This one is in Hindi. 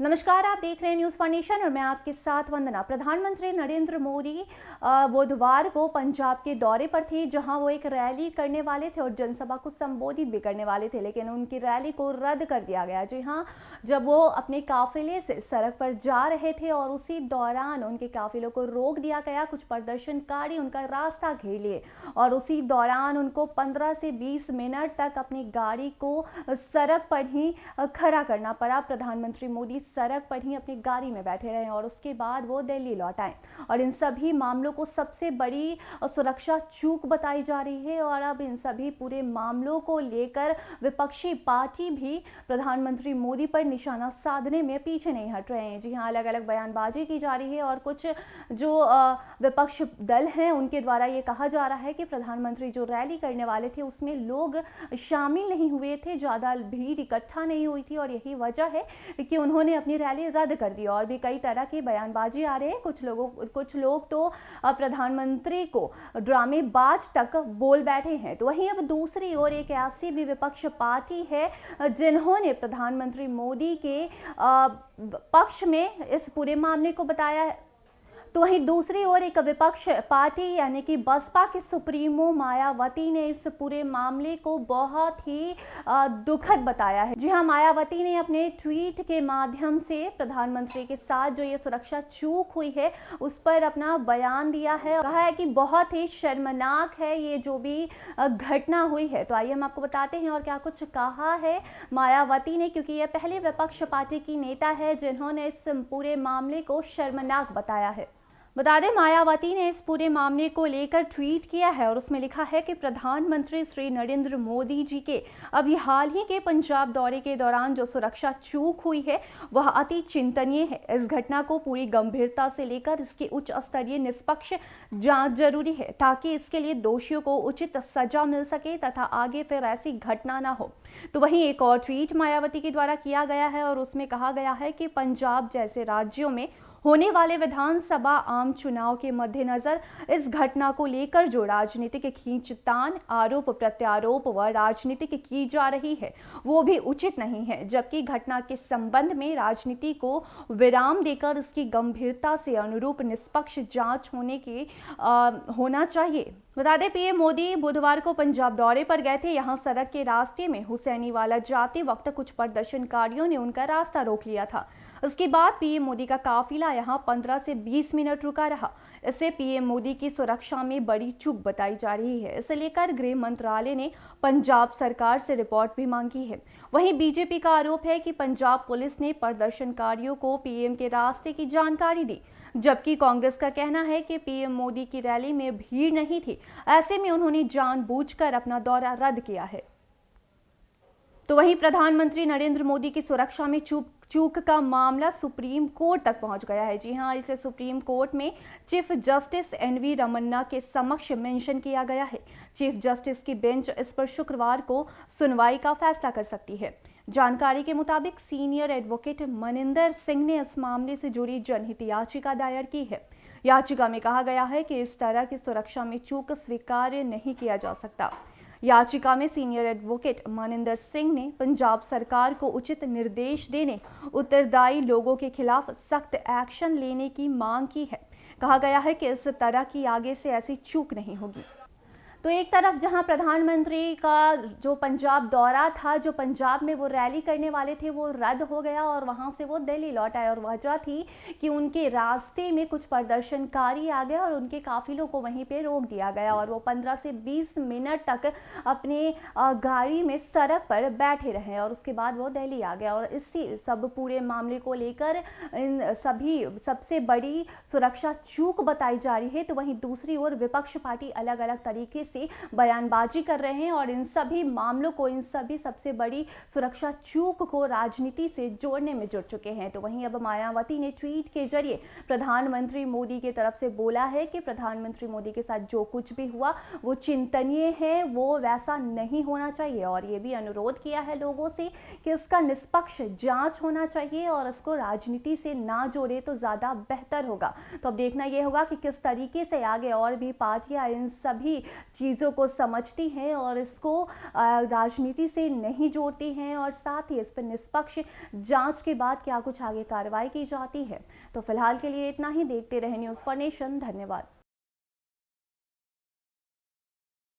नमस्कार, आप देख रहे हैं न्यूज़ फॉर नेशन और मैं आपके साथ वंदना। प्रधानमंत्री नरेंद्र मोदी बुधवार को पंजाब के दौरे पर थे, जहां वो एक रैली करने वाले थे और जनसभा को संबोधित भी करने वाले थे, लेकिन उनकी रैली को रद्द कर दिया गया। जी हां, जब वो अपने काफिले से सड़क पर जा रहे थे और उसी दौरान उनके काफिलों को रोक दिया गया। कुछ प्रदर्शनकारी उनका रास्ता घेर लिए और उसी दौरान उनको 15 से 20 मिनट तक अपनी गाड़ी को सड़क पर ही खड़ा करना पड़ा। प्रधानमंत्री मोदी सड़क पर ही अपनी गाड़ी में बैठे रहे और उसके बाद वो दिल्ली लौट आए और इन सभी मामलों को सबसे बड़ी सुरक्षा चूक बताई जा रही है। और अब इन सभी पूरे मामलों को लेकर विपक्षी पार्टी भी प्रधानमंत्री मोदी पर निशाना साधने में पीछे नहीं हट रहे हैं। जी हाँ, अलग अलग बयानबाजी की जा रही है और कुछ जो विपक्ष दल हैं उनके द्वारा ये कहा जा रहा है कि प्रधानमंत्री जो रैली करने वाले थे उसमें लोग शामिल नहीं हुए थे, ज़्यादा भीड़ इकट्ठा नहीं हुई थी और यही वजह है कि उन्होंने अपनी रैली रद्द कर दी। और भी कई तरह की बयानबाजी आ रही है। कुछ लोग तो प्रधानमंत्री को ड्रामेबाज तक बोल बैठे हैं। तो वहीं अब दूसरी ओर एक ऐसी भी विपक्ष पार्टी है जिन्होंने प्रधानमंत्री मोदी के पक्ष में इस पूरे मामले को बताया है। तो वहीं दूसरी ओर एक विपक्ष पार्टी यानी कि बसपा की सुप्रीमो मायावती ने इस पूरे मामले को बहुत ही दुखद बताया है। जी हां, मायावती ने अपने ट्वीट के माध्यम से प्रधानमंत्री के साथ जो ये सुरक्षा चूक हुई है उस पर अपना बयान दिया है। कहा है कि बहुत ही शर्मनाक है ये जो भी घटना हुई है। तो आइए हम आपको बताते हैं और क्या कुछ कहा है मायावती ने, क्योंकि यह पहले विपक्ष पार्टी की नेता है जिन्होंने इस पूरे मामले को शर्मनाक बताया है। बता दें, मायावती ने इस पूरे मामले को लेकर ट्वीट किया है और उसमें लिखा है कि प्रधानमंत्री श्री नरेंद्र मोदी जी के अभी हाल ही के पंजाब दौरे के दौरान जो सुरक्षा चूक हुई है वह अति चिंतनीय है। इस घटना को पूरी गंभीरता से लेकर इसकी उच्च स्तरीय निष्पक्ष जांच जरूरी है ताकि इसके लिए दोषियों को उचित सजा मिल सके तथा आगे फिर ऐसी घटना न हो। तो वहीं एक और ट्वीट मायावती के द्वारा किया गया है और उसमें कहा गया है कि पंजाब जैसे राज्यों में होने वाले विधानसभा आम चुनाव के मद्देनजर इस घटना को लेकर जो राजनीतिक खींचतान, आरोप प्रत्यारोप व राजनीतिक की जा रही है वो भी उचित नहीं है, जबकि घटना के संबंध में राजनीति को विराम देकर इसकी गंभीरता से अनुरूप निष्पक्ष जांच होना चाहिए। बता दें, पीएम मोदी बुधवार को पंजाब दौरे पर गए थे। यहां सड़क के रास्ते में हुसैनीवाला जाते वक्त कुछ प्रदर्शनकारियों ने उनका रास्ता रोक लिया था। इसके बाद पीएम मोदी का काफिला यहां 15 से 20 मिनट रुका रहा। इससे पीएम मोदी की सुरक्षा में बड़ी चूक बताई जा रही है। इसे लेकर गृह मंत्रालय ने पंजाब सरकार से रिपोर्ट भी मांगी है। वहीं बीजेपी का आरोप है कि पंजाब पुलिस ने प्रदर्शनकारियों को पीएम के रास्ते की जानकारी दी, जबकि कांग्रेस का कहना है कि पीएम मोदी की रैली में भीड़ नहीं थी, ऐसे में उन्होंने जानबूझकर अपना दौरा रद्द किया है। तो वहीं प्रधानमंत्री नरेंद्र मोदी की सुरक्षा में चूक का मामला सुप्रीम कोर्ट तक पहुंच गया है। जी हां, इसे सुप्रीम कोर्ट में चीफ जस्टिस एनवी रमन्ना के समक्ष मेंशन किया गया है। चीफ जस्टिस की बेंच इस पर शुक्रवार को सुनवाई का फैसला कर सकती है। जानकारी के मुताबिक सीनियर एडवोकेट मनिंदर सिंह ने इस मामले से जुड़ी जनहित याचिका दायर की है। याचिका में कहा गया है कि इस तरह की सुरक्षा में चूक स्वीकार्य नहीं किया जा सकता। याचिका में सीनियर एडवोकेट मनिंदर सिंह ने पंजाब सरकार को उचित निर्देश देने, उत्तरदायी लोगों के खिलाफ सख्त एक्शन लेने की मांग की है। कहा गया है कि इस तरह की आगे से ऐसी चूक नहीं होगी। तो एक तरफ जहां प्रधानमंत्री का जो पंजाब दौरा था, जो पंजाब में वो रैली करने वाले थे, वो रद्द हो गया और वहां से वो दिल्ली लौट आए और वजह थी कि उनके रास्ते में कुछ प्रदर्शनकारी आ गए और उनके काफिलों को वहीं पे रोक दिया गया और वो 15 से 20 मिनट तक अपने गाड़ी में सड़क पर बैठे रहे और उसके बाद वो दिल्ली आ गया। और इसी सब पूरे मामले को लेकर इन सभी सबसे बड़ी सुरक्षा चूक बताई जा रही है। तो वहीं दूसरी ओर विपक्ष पार्टी अलग अलग तरीके से बयानबाजी कर रहे हैं और इन सभी मामलों को, इन सभी सबसे बड़ी सुरक्षा चूक को राजनीति से जोड़ने में जुट चुके हैं। तो वहीं अब मायावती ने ट्वीट के जरिए प्रधानमंत्री मोदी की तरफ से बोला है कि प्रधानमंत्री मोदी के साथ जो कुछ भी हुआ वो चिंतनीय है, वो वैसा नहीं होना चाहिए और ये भी अनुरोध किया है लोगों से कि इसका निष्पक्ष जांच होना चाहिए और इसको राजनीति से ना जोड़े तो ज्यादा बेहतर होगा। तो अब देखना यह होगा कि किस तरीके से आगे और भी पार्टियां इन सभी चीज़ों को समझती हैं और इसको राजनीति से नहीं जोड़ती हैं, और साथ ही इस पर निष्पक्ष जांच के बाद क्या कुछ आगे कार्रवाई की जाती है। तो फिलहाल के लिए इतना ही। देखते रहे न्यूज़ फॉर नेशन। धन्यवाद।